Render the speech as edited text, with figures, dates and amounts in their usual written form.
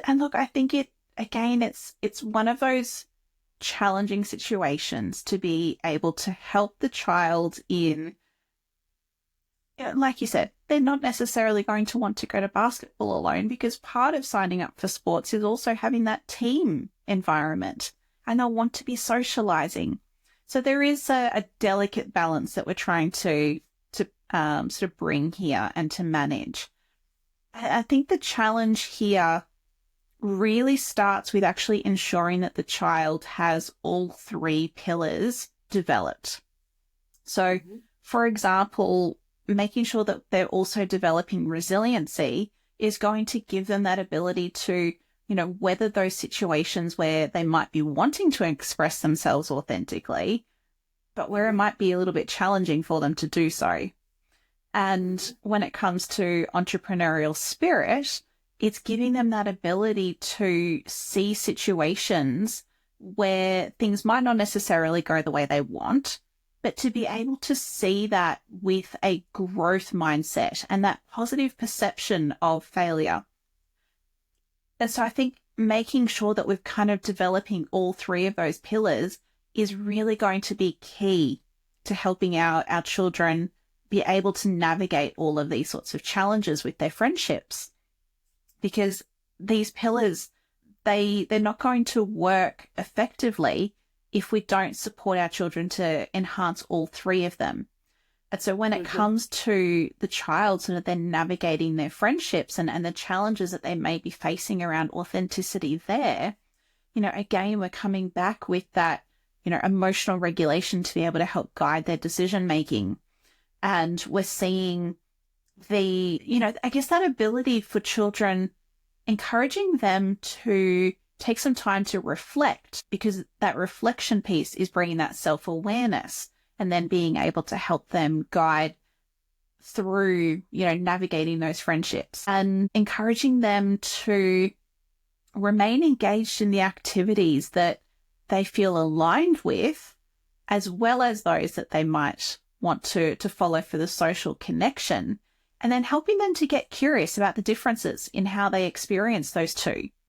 And look, I think it's one of those challenging situations to be able to help the child in, like you said, they're not necessarily going to want to go to basketball alone, because part of signing up for sports is also having that team environment, and they'll want to be socializing. So there is a delicate balance that we're trying to sort of bring here and to manage. I think the challenge here really starts with actually ensuring that the child has all three pillars developed. So, for example, making sure that they're also developing resiliency is going to give them that ability to, weather those situations where they might be wanting to express themselves authentically, but where it might be a little bit challenging for them to do so. And when it comes to entrepreneurial spirit, it's giving them that ability to see situations where things might not necessarily go the way they want, but to be able to see that with a growth mindset and that positive perception of failure. And so I think making sure that we're kind of developing all three of those pillars is really going to be key to helping our children be able to navigate all of these sorts of challenges with their friendships. Because these pillars, they're not going to work effectively if we don't support our children to enhance all three of them. And so when it comes to the child sort of then navigating their friendships and the challenges that they may be facing around authenticity there, again, we're coming back with that, emotional regulation to be able to help guide their decision making. And we're seeing I guess that ability for children, encouraging them to take some time to reflect, because that reflection piece is bringing that self-awareness and then being able to help them guide through, navigating those friendships, and encouraging them to remain engaged in the activities that they feel aligned with, as well as those that they might want to follow for the social connection, and then helping them to get curious about the differences in how they experience those two.